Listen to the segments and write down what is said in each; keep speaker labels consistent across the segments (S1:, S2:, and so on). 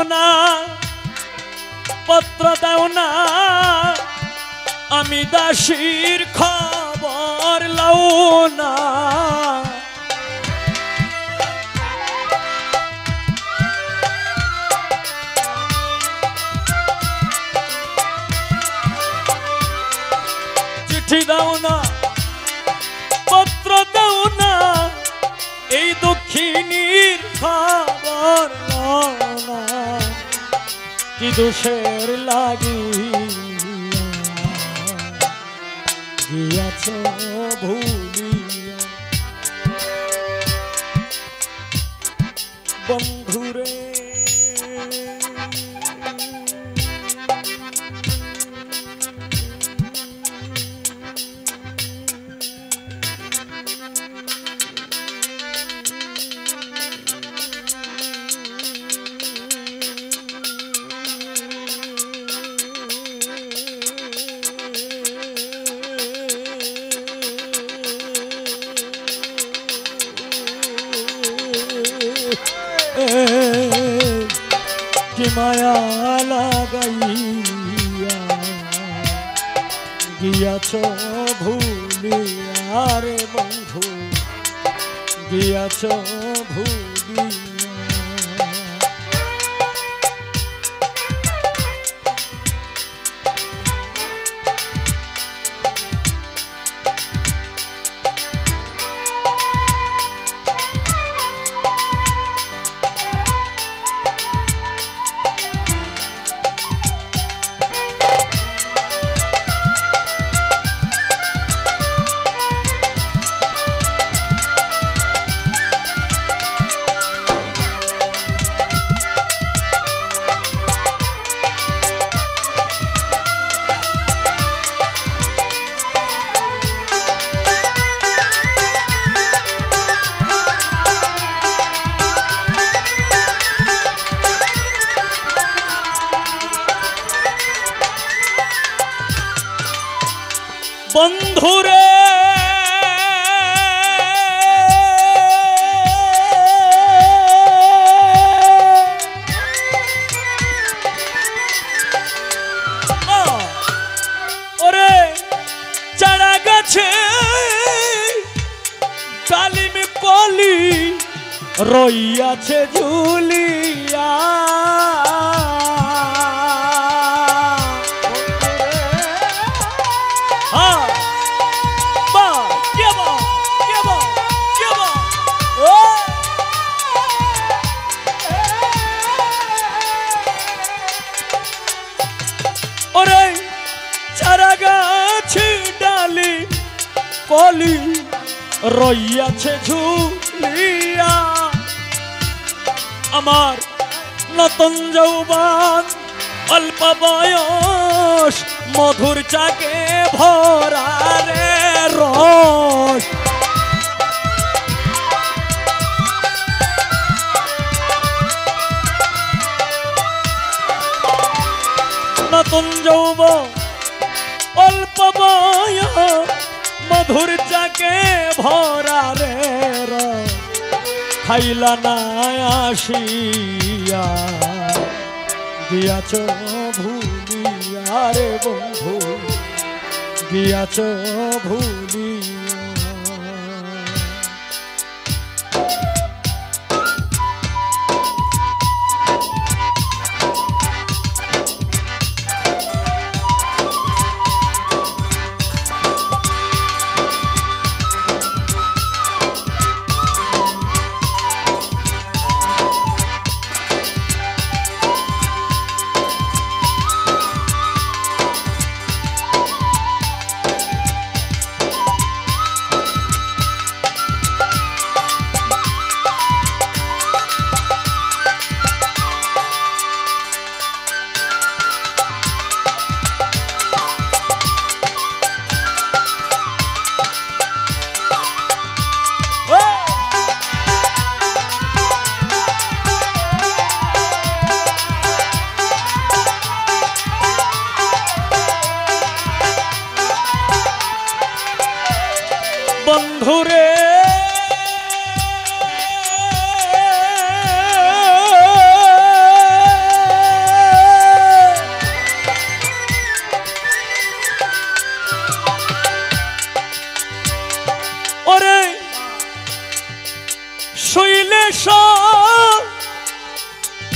S1: না পত্র দাও না আমি দাসীর খবর লও না চিঠি দাও না পত্র দাও না এই দক্ষিণীর খবর লও না কি দোষের লাগিয়া গিয়াছ ভুলিয়া বন্ধুরে কি মায়া লাগাইয়া গিয়াছ ভুলিয়া রে বন্ধু গিয়াছ ভুলিয়া বন্ধুরে ওরে চারা গাছে ডালিম কলি রইয়াছে ঝুলিয়া কলি রইয়াছে ঝুলিয়া আমার নতুন যৌবন অল্প বয়স মধুর চাকে ভরা রে রস নতুন যৌবন অল্প বয়স মধুর চাকে ভরা রে খাইলা না আসিয়া গিয়াছ ভুলিয়া রে বন্ধু গিয়াছ ভুলিয়া বন্ধুরে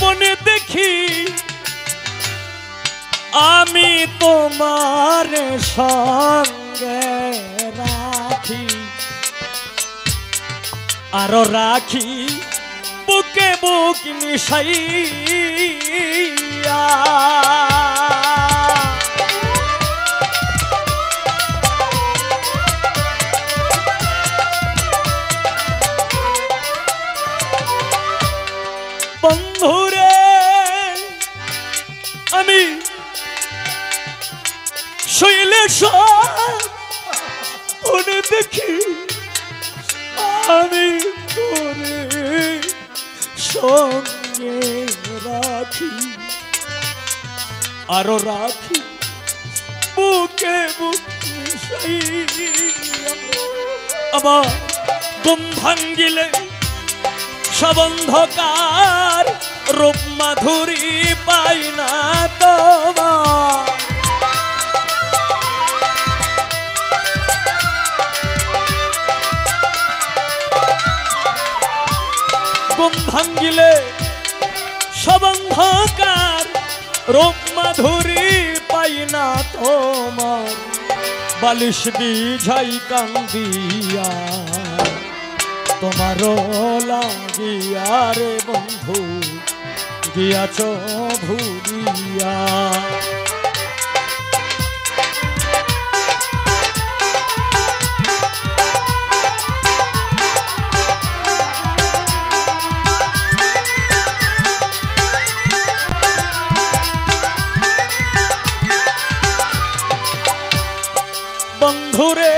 S1: মনে দেখি আমি তোমার সঙ্গে রাখি আরো রাখি বুকে বুক মিশাইয়া বন্ধুরে আমি শৈলে মনে দেখি আমি তোরে সঙ্গে রাখি আরো রাখি বুকে বুক মিশাইয়া আমার ঘুম ভাঙ্গিলে সবন্ধকার রূপ মাধুরী পাই না তোমার ঘুম ভাঙ্গিলে সবন্ধকার রূপ মাধুরী পাই না তোমার বালিশ বিঝাই কান্দিয়া তোমারও লাগিয়া রে বন্ধু গিয়াছ ভুলিয়া বন্ধুরে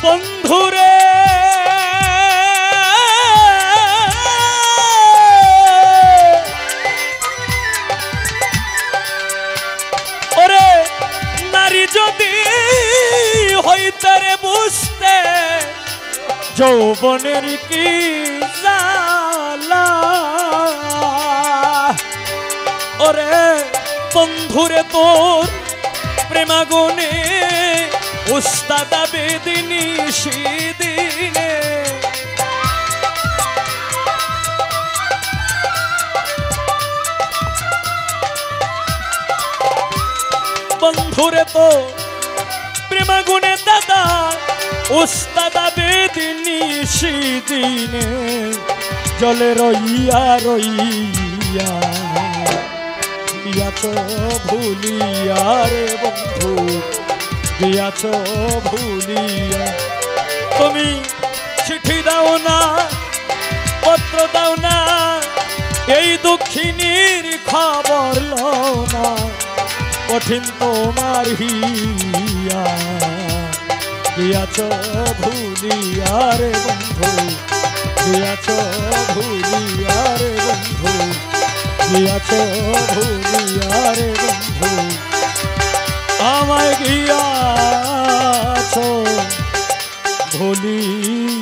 S1: বন্ধুরে ওরে নারী যদি হইতে রে বুঝতে যৌবনের কি জ্বালা ওরে বন্ধুরে তোর প্রেমাগুনে উস্তাদ বেদিনী সেদিনে বন্ধুরে তো প্রেমাগুনে দাদা উস্তাদ বেদিনী সেদিনে জলে রইয়া রইয়া গিয়াছ ভুলিয়া রে বন্ধু গিয়াছ ভুলিয়া তুমি চিঠি দাও না পত্র দাও না এই দুঃখিনীর খবর লও না কঠিন তোমার হিয়া গিয়াছ ভুলিয়া রে বন্ধু গিয়াছ ভুলিয়া রে বন্ধু গিয়াছ ভুলিয়া রে বন্ধু আমায় গিয়াছ ভুলিয়া।